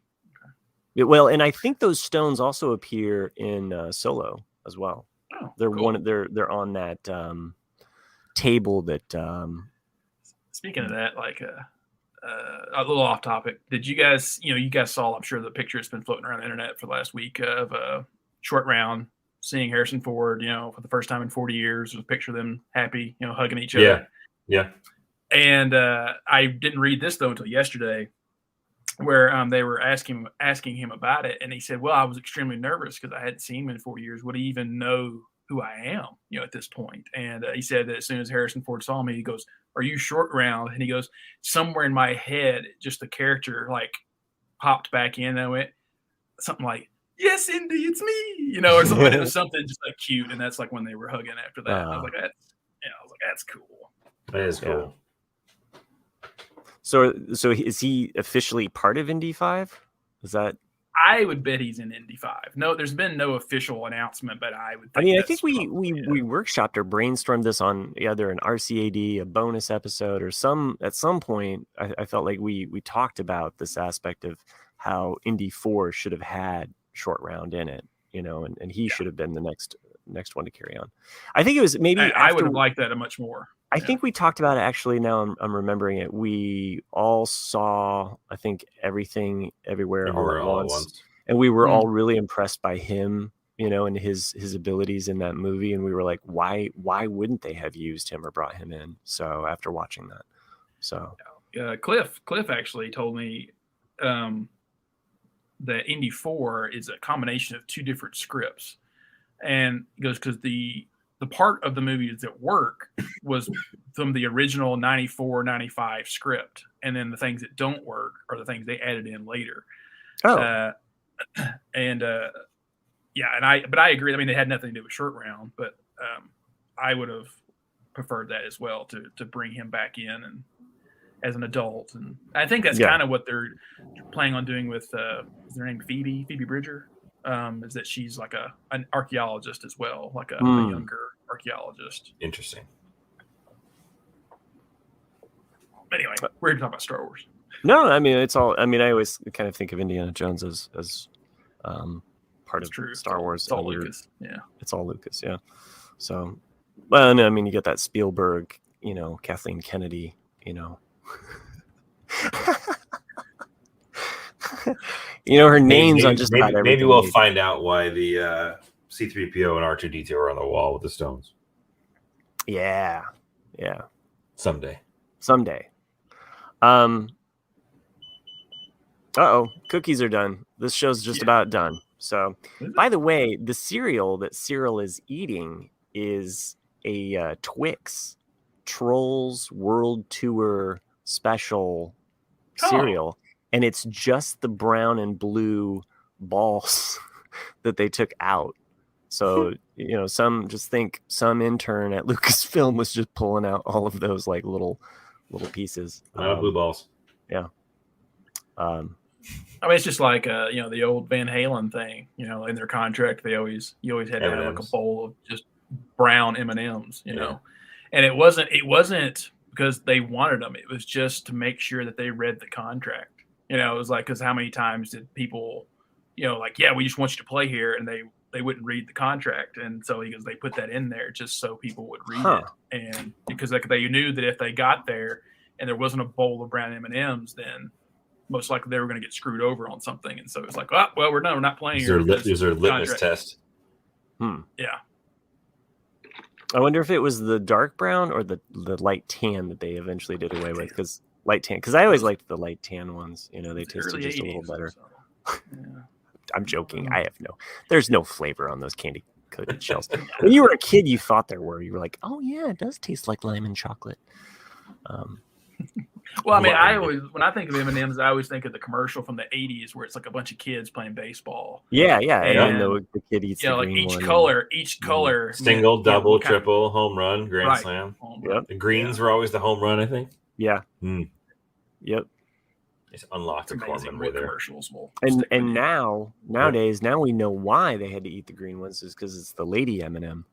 Okay. Well, and I think those stones also appear in Solo as well. Oh, they're cool. They're on that table that. Speaking of that, like a little off topic, did you guys, you guys saw, I'm sure, the picture that's been floating around the internet for the last week of Short Round seeing Harrison Ford, for the first time in 40 years. There's a picture of them happy, hugging each other. Yeah. And I didn't read this though until yesterday, where they were asking him about it, and he said, "Well, I was extremely nervous because I hadn't seen him in 4 years. Would he even know who I am, at this point?" And he said that as soon as Harrison Ford saw me, he goes, "Are you Short Round?" And he goes, "Somewhere in my head, just the character like popped back in." And I went something like, "Yes, Indy, it's me," or something. It was something just like cute, and that's like when they were hugging after that. I was like, that's cool. That is cool. So is he officially part of Indy 5? Is that? I would bet he's in Indy 5. No, there's been no official announcement, but I would. I think we workshopped or brainstormed this on either an RCAD, a bonus episode, or at some point. I felt like we talked about this aspect of how Indy 4 should have had Short Round in it, and he should have been the next one to carry on. I think it was maybe I would have liked that much more. I think we talked about it, actually. Now I'm remembering it. We all saw, I think, Everything Everywhere all at once. And we were all really impressed by him, and his abilities in that movie. And we were like, why wouldn't they have used him or brought him in? So after watching that, Cliff actually told me that Indy 4 is a combination of two different scripts. And he goes, because the part of the movies that work was from the original 94, 95 script. And then the things that don't work are the things they added in later. Oh, and but I agree. I mean, they had nothing to do with Short Round, but I would have preferred that as well to bring him back in and as an adult. And I think that's kind of what they're planning on doing with is her name Phoebe Bridger? Is that she's like an archaeologist as well, like a younger archaeologist. Interesting. Anyway, we're going to talk about Star Wars. No, I mean it's all. I mean, I always kind of think of Indiana Jones as part of Star Wars. It's all Lucas. Yeah, it's all Lucas. Yeah. So, well, no, I mean you get that Spielberg, Kathleen Kennedy, her name's on just about everything. Maybe we'll find out why the C-3PO and R2-D2 are on the wall with the stones. Yeah. Someday. Cookies are done. This show's just about done. So, by the way, the cereal that Syril is eating is a Twix Trolls World Tour special cereal, and it's just the brown and blue balls that they took out. So, some intern at Lucasfilm was just pulling out all of those like little pieces. Blue balls. Yeah. I mean, it's just like the old Van Halen thing. In their contract, you always had to have like a bowl of just brown M&Ms. And it wasn't because they wanted them. It was just to make sure that they read the contract. It was like, because how many times did people, we just want you to play here, and they wouldn't read the contract, and so they put that in there just so people would read it, and because they knew that if they got there and there wasn't a bowl of brown M&Ms, then most likely they were going to get screwed over on something, and so it's like, we're not playing. These are litmus test. Yeah. I wonder if it was the dark brown or the light tan that they eventually did away with, because light tan. Because I always liked the light tan ones. They tasted just a little better. So, yeah. I'm joking. There's no flavor on those candy coated shells. When you were a kid, you thought there were. You were like, oh yeah, it does taste like lime and chocolate. Well, I mean, when I think of M&Ms, I always think of the commercial from the '80s where it's like a bunch of kids playing baseball. Yeah, and the kid eats the green each one. each color, single, double, triple, home run, grand slam. Yep. The greens were always the home run, I think. Yeah. Yep. It's unlocked a core memory there. And nowadays we know why they had to eat the green ones, is because it's the lady M&M.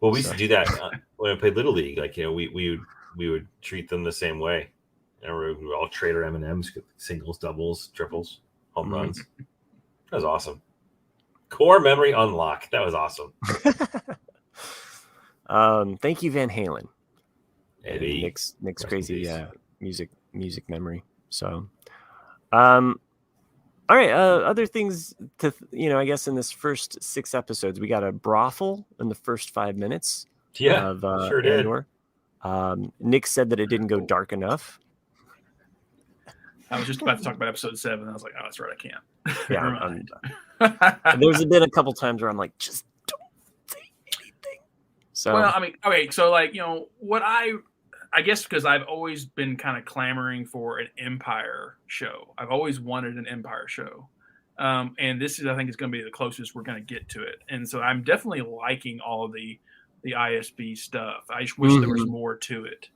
Well, we used to do that when I played Little League. Like, we would treat them the same way. And we would all trade our M&Ms, singles, doubles, triples, home runs. That was awesome. Core memory unlocked. That was awesome. Thank you, Van Halen. Eddie. Nick's crazy music memory. So, all right. Other things to I guess in this first 6 episodes, we got a brothel in the first 5 minutes. Yeah, of sure did. Andor. Nick said that it didn't go dark enough. I was just about to talk about episode 7. And I was like, oh, that's right, I can't. Yeah. There's been a couple times where I'm like, just don't say anything. So, well, I mean, okay, so like, what I guess because I've always been kind of clamoring for an Empire show. I've always wanted an Empire show. And this I think is going to be the closest we're going to get to it. And so I'm definitely liking all of the ISB stuff. I just wish there was more to it,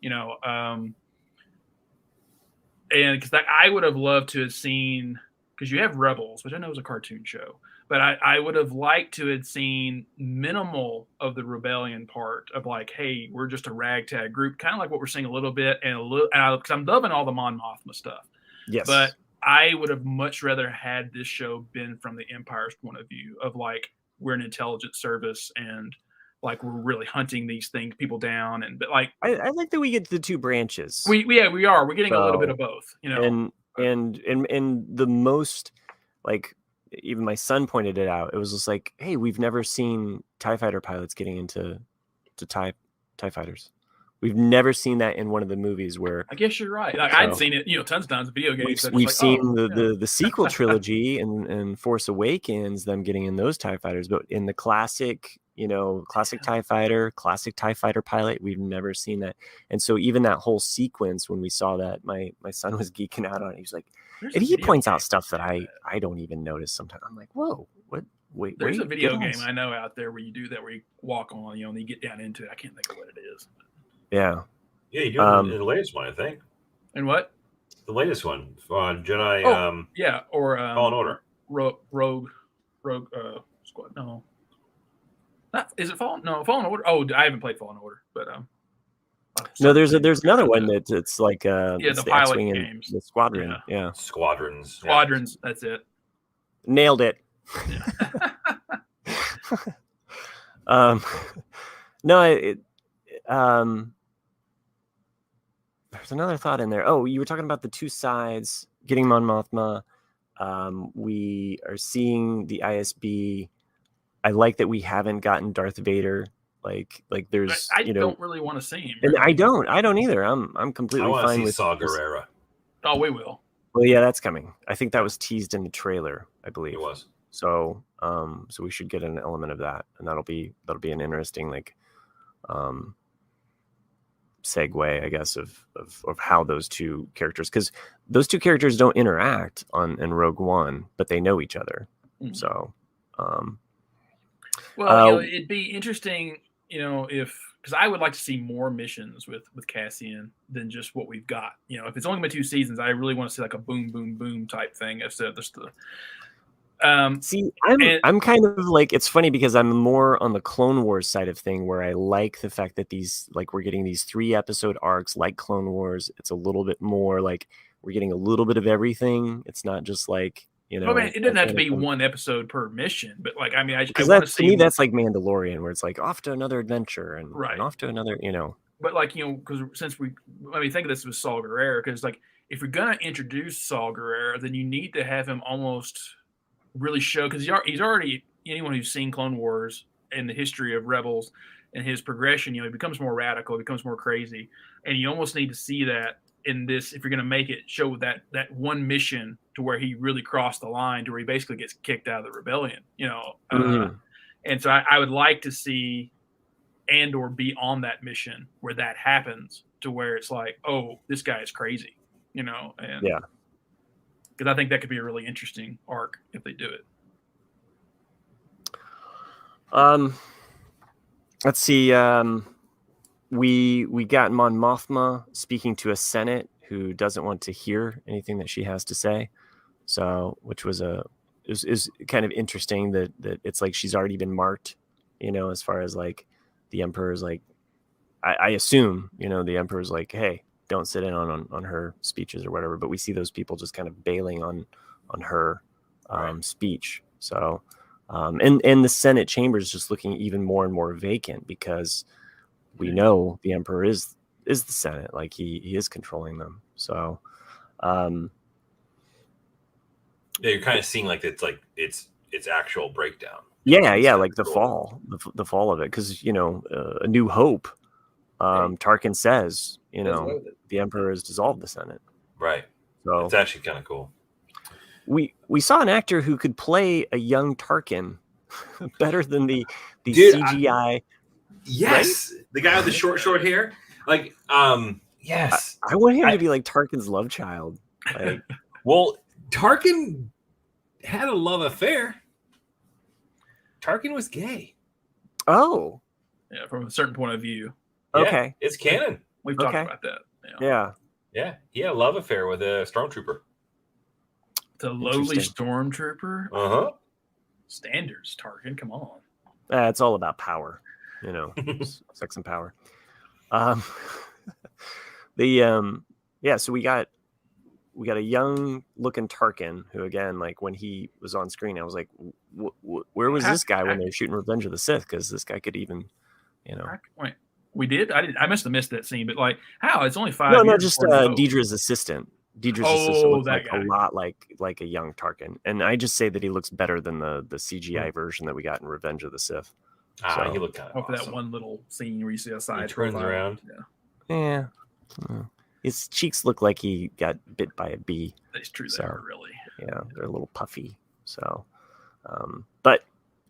and because I would have loved to have seen, because you have Rebels, which I know is a cartoon show, but I would have liked to have seen minimal of the rebellion part of like, hey, we're just a ragtag group, kind of like what we're seeing a little bit, because I'm loving all the Mon Mothma stuff. Yes, but I would have much rather had this show been from the Empire's point of view of like, we're an intelligence service and like we're really hunting these people down, but like I like that we get the 2 branches. We are. We're getting a little bit of both, And the most, like, even my son pointed it out. It was just like, hey, we've never seen TIE fighter pilots getting into TIE fighters. We've never seen that in one of the movies where. I guess you're right. Like, I'd seen it, tons of times in video games. We've seen the sequel trilogy and Force Awakens, them getting in those TIE fighters, but in the classic. Classic TIE fighter, classic TIE fighter pilot. We've never seen that. And so even that whole sequence, when we saw that, my son was geeking out on it. He was like, There's And a he video points game out stuff that like I don't even notice sometimes. I'm like, whoa, what? Wait, There's a get video on game s- I know out there where you do that, where you walk on, and you get down into it. I can't think of what it is. Yeah. Yeah, you do it in the latest one, I think. And what? The latest one, Jedi. Oh, yeah, or Fallen Order. Rogue Squad. No, is it Fallen? No, Fallen Order. Oh, I haven't played Fallen Order, but No, there's another one it's like the the pilot X-wing games. and the Squadron. Yeah. Squadrons. Squadrons. Yeah. That's it. Nailed it. Yeah. No, there's another thought in there. Oh, you were talking about the two sides getting Mon Mothma. We are seeing the ISB. I like that we haven't gotten Darth Vader. Like there's I don't really want to see him. And I don't either. I'm completely fine with Saw Gerrera. Oh, we will. Well, yeah, that's coming. I think that was teased in the trailer, I believe. It was. So we should get an element of that, and that'll be an interesting segue, I guess, of how those two characters, because those two characters don't interact in Rogue One, but they know each other. Mm-hmm. So, it'd be interesting, because I would like to see more missions with Cassian than just what we've got. If it's only been 2 seasons, I really want to see like a boom, boom, boom type thing instead of just the. I'm kind of like, it's funny because I'm more on the Clone Wars side of thing, where I like the fact that we're getting these 3 episode arcs like Clone Wars. It's a little bit more like we're getting a little bit of everything. It's not just like, it doesn't have to be 1 episode per mission, but I want to see. To me, that's like Mandalorian, where it's like off to another adventure and off to another, But because since think of this with Saw Gerrera, because if you're gonna introduce Saw Gerrera, then you need to have him almost really show, because he's already, anyone who's seen Clone Wars and the history of Rebels and his progression, he becomes more radical, becomes more crazy, and you almost need to see that in this if you're going to make it show that one mission to where he really crossed the line to where he basically gets kicked out of the rebellion, and so I would like to see Andor be on that mission where that happens, to where it's like, oh, this guy is crazy, and yeah. Because I think that could be a really interesting arc if they do it. Let's see. We got Mon Mothma speaking to a Senate who doesn't want to hear anything that she has to say. So, which was is kind of interesting that it's like she's already been marked, as far as like the Emperor's like, I assume, the Emperor's like, hey, don't sit in on her speeches or whatever, but we see those people just kind of bailing on her speech. So, and the Senate chamber is just looking even more and more vacant, because we know the Emperor is the Senate, like he is controlling them. So, yeah, you're kind of seeing like it's actual breakdown. Yeah, like the fall of it, because A New Hope. Tarkin says, the Emperor has dissolved the Senate. Right. So it's actually kind of cool. We saw an actor who could play a young Tarkin better than the CGI. Yes, right? The guy with the short hair. Like, yes, I want him to be like Tarkin's love child. Like, well, Tarkin had a love affair. Tarkin was gay. Oh, yeah, from a certain point of view. Okay, yeah, it's canon. We've talked about that. Yeah. He had a love affair with a stormtrooper. The lowly stormtrooper. Standards, Tarkin. Come on. It's all about power, sex and power. So we got a young looking Tarkin who, again, like when he was on screen, I was like, where was this guy when they were shooting Revenge of the Sith? Because this guy could even, Wait, we did? I must have missed that scene, but like, how? It's only 5 years. No, just Deidre's assistant. Deidre's assistant looks like guy. a lot like a young Tarkin, and I just say that he looks better than the CGI version that we got in Revenge of the Sith. He looked kind of awesome. That one little scene where you see a side turns around. Yeah. His cheeks look like he got bit by a bee. That's true. They are really. Yeah, they're a little puffy. So, but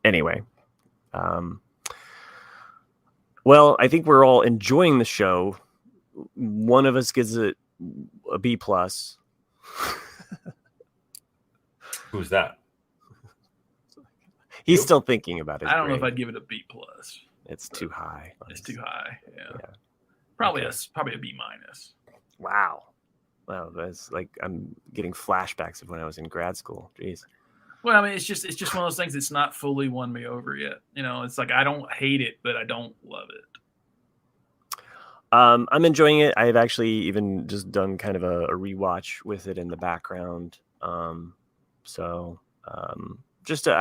anyway, well, I think we're all enjoying the show. One of us gives it a B+. Who's that? He's still thinking about it. I don't know if I'd give it a B+. It's too high. It's too high. Yeah. Probably a B-. Wow, that's like I'm getting flashbacks of when I was in grad school. Jeez. Well, I mean, it's just one of those things that's not fully won me over yet. It's like I don't hate it, but I don't love it. I'm enjoying it. I've actually even just done kind of a rewatch with it in the background. I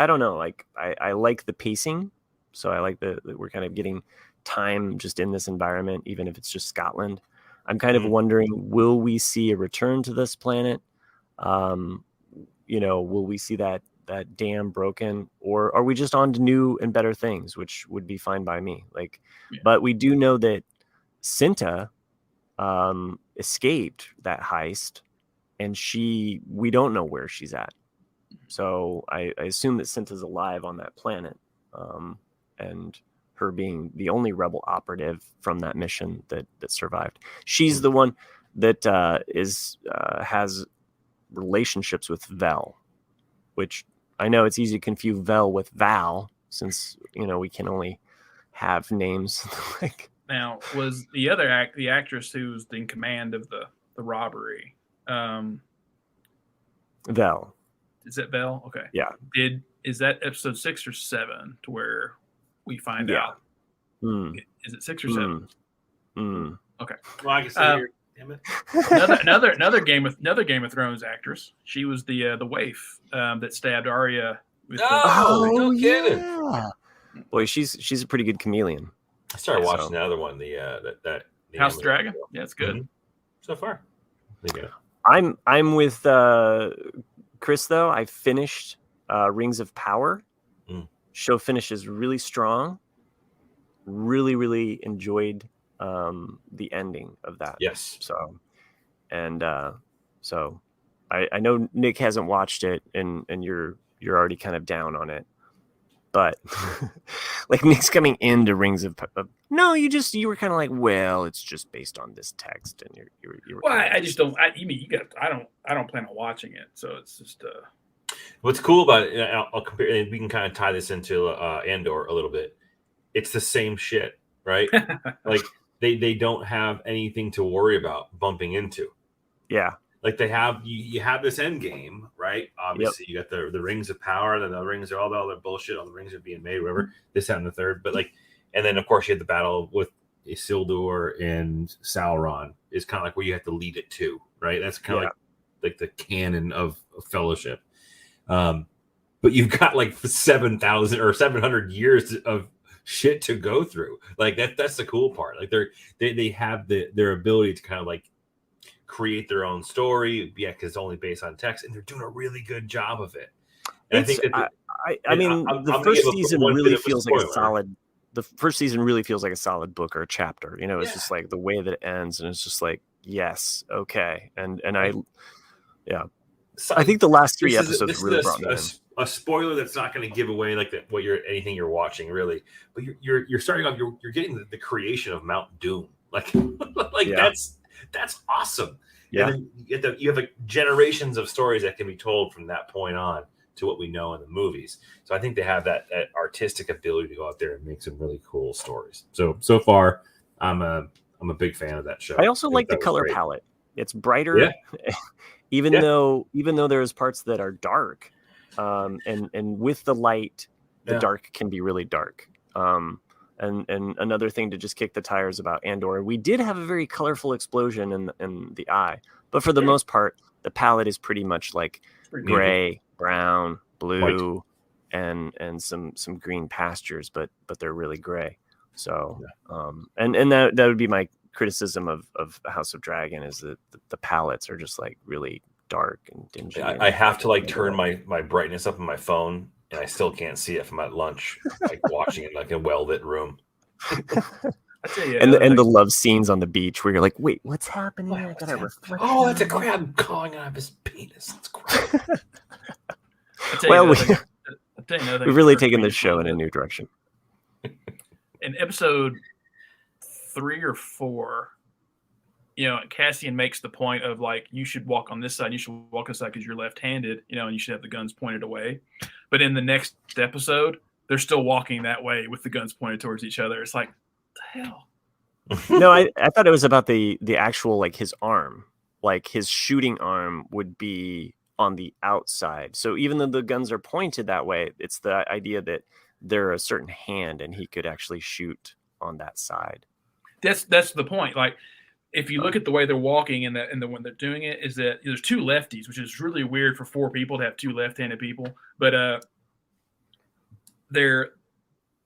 don't know. Like I like the pacing, so I like that we're kind of getting time just in this environment, even if it's just Scotland. I'm kind of wondering, will we see a return to this planet? Will we see that dam broken, or are we just on to new and better things, which would be fine by me. But we do know that Cinta escaped that heist, and we don't know where she's at. So I assume that Cinta's alive on that planet, and her being the only rebel operative from that mission that survived. She's the one that has relationships with Vel, which I know it's easy to confuse Vel with Val, since we can only have names. Now, was the actress who's in command of the robbery? Vel. Is that Vel? Okay. Yeah. Is that episode 6 or 7 to where we find out? Is it 6 or 7? Okay. Well, I can say here. Damn it. another Game of Thrones actress. She was the waif that stabbed Arya. No kidding. Yeah. Boy, she's a pretty good chameleon. I started watching the other one, the House of Dragon. Yeah, it's good so far. I'm with Chris though. I finished Rings of Power. Show finishes really strong. Really, really enjoyed the ending of that. Yes. So I know Nick hasn't watched it, and you're already kind of down on it. But like Nick's coming into Rings of no, you were kind of like, well, it's just based on this text, and you were. Well, I just don't. I don't plan on watching it, so it's just. What's cool about it, I'll compare, and we can kind of tie this into Andor a little bit. It's the same shit, right? Like they don't have anything to worry about bumping into. Yeah. Like they have, you have this end game, right? Obviously, you got the rings of power, then the rings are all the bullshit. All the rings are being made, whatever. This, that, and the third. But and then of course you had the battle with Isildur and Sauron. Is kind of like where you have to lead it to, right? That's kind of like the canon of Fellowship. But you've got like 7,000 or 700 years of shit to go through. Like that's the cool part. Like they have their ability to kind of like create their own story, because it's only based on text, and they're doing a really good job of it. And I think that the first season really feels like a solid. The first season really feels like a solid book or a chapter. It's just like the way that it ends, and it's just like, yes, okay, and I think the last 3 episodes really brought me in. A spoiler that's not going to give away anything you're watching really, but you're starting off. You're getting the creation of Mount Doom, that's awesome. Yeah, and then you have generations of stories that can be told from that point on to what we know in the movies. So I think they have that artistic ability to go out there and make some really cool stories. So far, I'm a big fan of that show. I also like the color palette. It's brighter, even though there's parts that are dark, and with the light, the dark can be really dark. And another thing to just kick the tires about Andor, we did have a very colorful explosion in the eye, but for the most part, the palette is pretty much like gray, brown, blue, and some green pastures, but they're really gray. So, and that would be my criticism of House of Dragon, is that the palettes are just like really dark and dingy. I have to turn my brightness up on my phone, and I still can't see it from at lunch, watching it like a well-lit room. And the love scenes on the beach where you're like, wait, what's happening? I got a reflection. Oh, that's a crab calling out of his penis. That's great. Well, we've really taken this show in a new direction. In episode 3 or 4, Cassian makes the point of like, you should walk on this side, you should walk on this side because you're left-handed, and you should have the guns pointed away. But in the next episode, they're still walking that way with the guns pointed towards each other. It's like, what the hell? No, I thought it was about the actual, like, his arm. Like, his shooting arm would be on the outside. So even though the guns are pointed that way, it's the idea that they're a certain hand and he could actually shoot on that side. That's the point. Like, if you look at the way they're walking and when they're doing it, is that there's two lefties, which is really weird for 4 people to have 2 left-handed people. But they're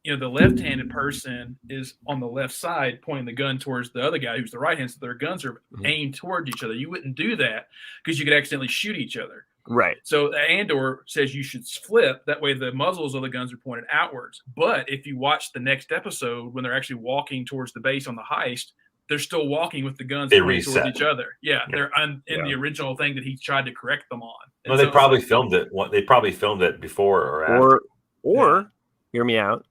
the left-handed person is on the left side pointing the gun towards the other guy who's the right hand, so their guns are aimed towards each other. You wouldn't do that because you could accidentally shoot each other. Right. So Andor says you should flip. That way the muzzles of the guns are pointed outwards. But if you watch the next episode, when they're actually walking towards the base on the heist, they're still walking with the guns pointed towards each other. Yeah, they're in the original thing that he tried to correct them on. No, they probably filmed it. They probably filmed it before or after. Or hear me out.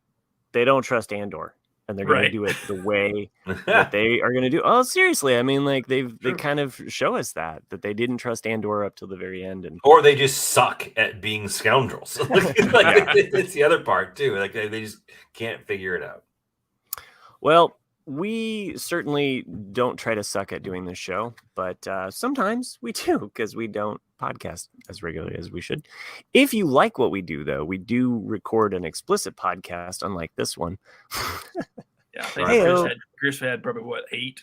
They don't trust Andor, and they're going to do it the way that they are going to do. Oh, seriously. I mean, like they kind of show us that they didn't trust Andor up till the very end. Or they just suck at being scoundrels. It's the other part too. Like they just can't figure it out. Well, we certainly don't try to suck at doing this show, but sometimes we do because we don't podcast as regularly as we should. If you like what we do, though, we do record an explicit podcast, unlike this one. Yeah, I think Chris had probably 8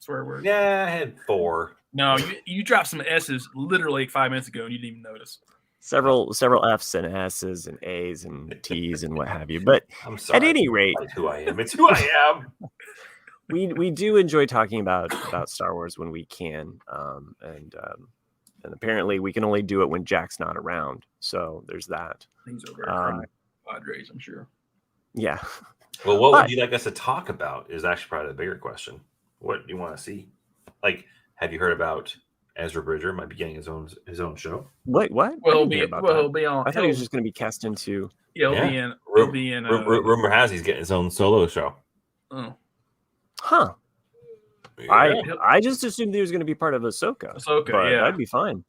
swear words. Yeah, I had 4. No, you dropped some S's literally 5 minutes ago, and you didn't even notice. Several F's and S's and A's and T's and what have you. But I'm sorry, at any rate, it's who I am. It's who I am. We do enjoy talking about Star Wars when we can, and apparently we can only do it when Jack's not around. So there's that. Things are very Padres, I'm sure. Yeah. Well, what would you like us to talk about is actually probably the bigger question. What do you want to see? Like, have you heard about Ezra Bridger might be getting his own show? What? Well, he'll be on. I thought he was just going to be cast into. Yeah, he'll be in. Rumor has he's getting his own solo show. Oh. Huh. Yeah. I just assumed he was going to be part of Ahsoka. But yeah, that'd be fine.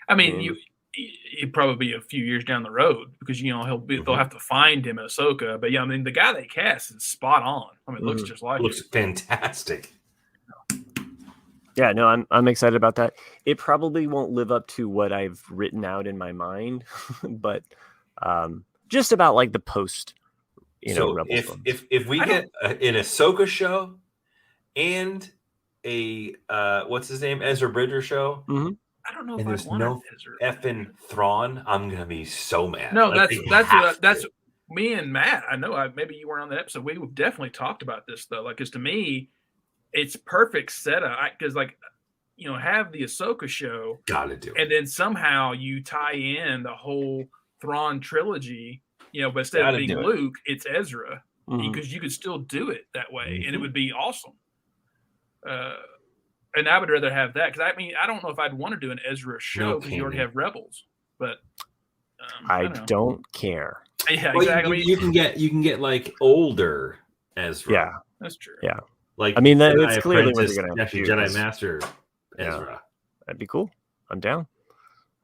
I mean, he'd probably be a few years down the road because they'll have to find him at Ahsoka. But yeah, I mean, the guy they cast is spot on. I mean, it looks just like looks fantastic. Yeah, no, I'm excited about that. It probably won't live up to what I've written out in my mind, but just about like the post, so Rebels if we get an Ahsoka show and a what's his name, Ezra Bridger show, I don't know and if there's no effing Thrawn, I'm gonna be so mad. No, that's me and Matt. I know maybe you weren't on that episode. We've definitely talked about this though, like, because to me, it's perfect setup. Because have the Ahsoka show, gotta do it, and then somehow you tie in the whole Thrawn trilogy. But instead of being Luke, it's Ezra, because you could still do it that way, and it would be awesome. And I would rather have that because I don't know if I'd want to do an Ezra show because you already have Rebels, but I don't care. Yeah, well, exactly. You can get like older Ezra. Yeah, that's true. Yeah, like I mean, it's clearly what they're going to do. Jedi Master Ezra. Yeah, that'd be cool. I'm down.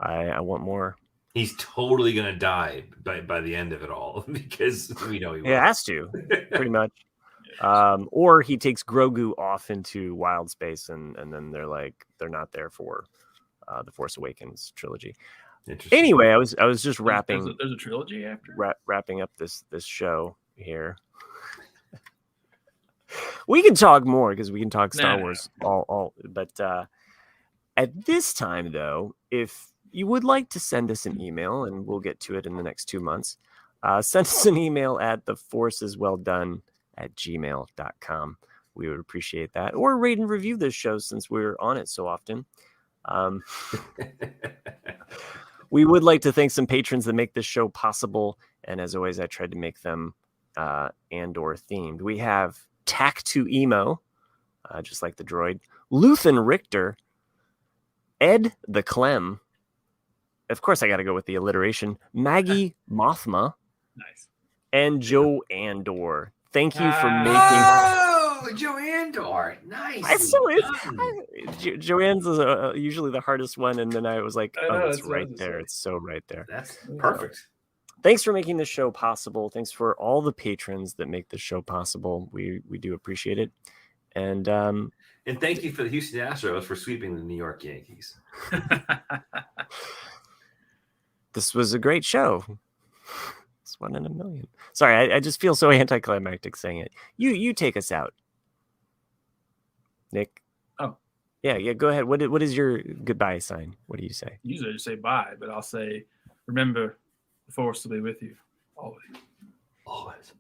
I want more. He's totally going to die by the end of it all because we know he will. He has to, pretty much. Or he takes Grogu off into wild space, and then they're not there for the Force Awakens trilogy. Anyway, I was just wrapping. There's a trilogy after wrapping up this show here. We can talk more because we can talk Star Wars all. But at this time, though, if you would like to send us an email, and we'll get to it in the next 2 months, send us an email at theforceswelldone@gmail.com. We would appreciate that. Or rate and review this show since we're on it so often. We would like to thank some patrons that make this show possible. And as always, I tried to make them Andor themed. We have Tack2Emo, just like the droid, Luthen Richter, Ed the Clem. Of course, I got to go with the alliteration. Maggie Mothma. Nice. And Joe Andor. Thank you for making. Oh, Joe Andor. Nice. Joanne's is usually the hardest one, and then I was like, it's right there. It's so right there. That's perfect. Thanks for making the show possible. Thanks for all the patrons that make the show possible. We do appreciate it. And thank you for the Houston Astros for sweeping the New York Yankees. This was a great show. It's 1 in a million. Sorry, I just feel so anticlimactic saying it. You take us out, Nick. Oh, yeah. Go ahead. What is your goodbye sign? What do you say? Usually I just say bye, but I'll say, remember, the force will be with you always. Always.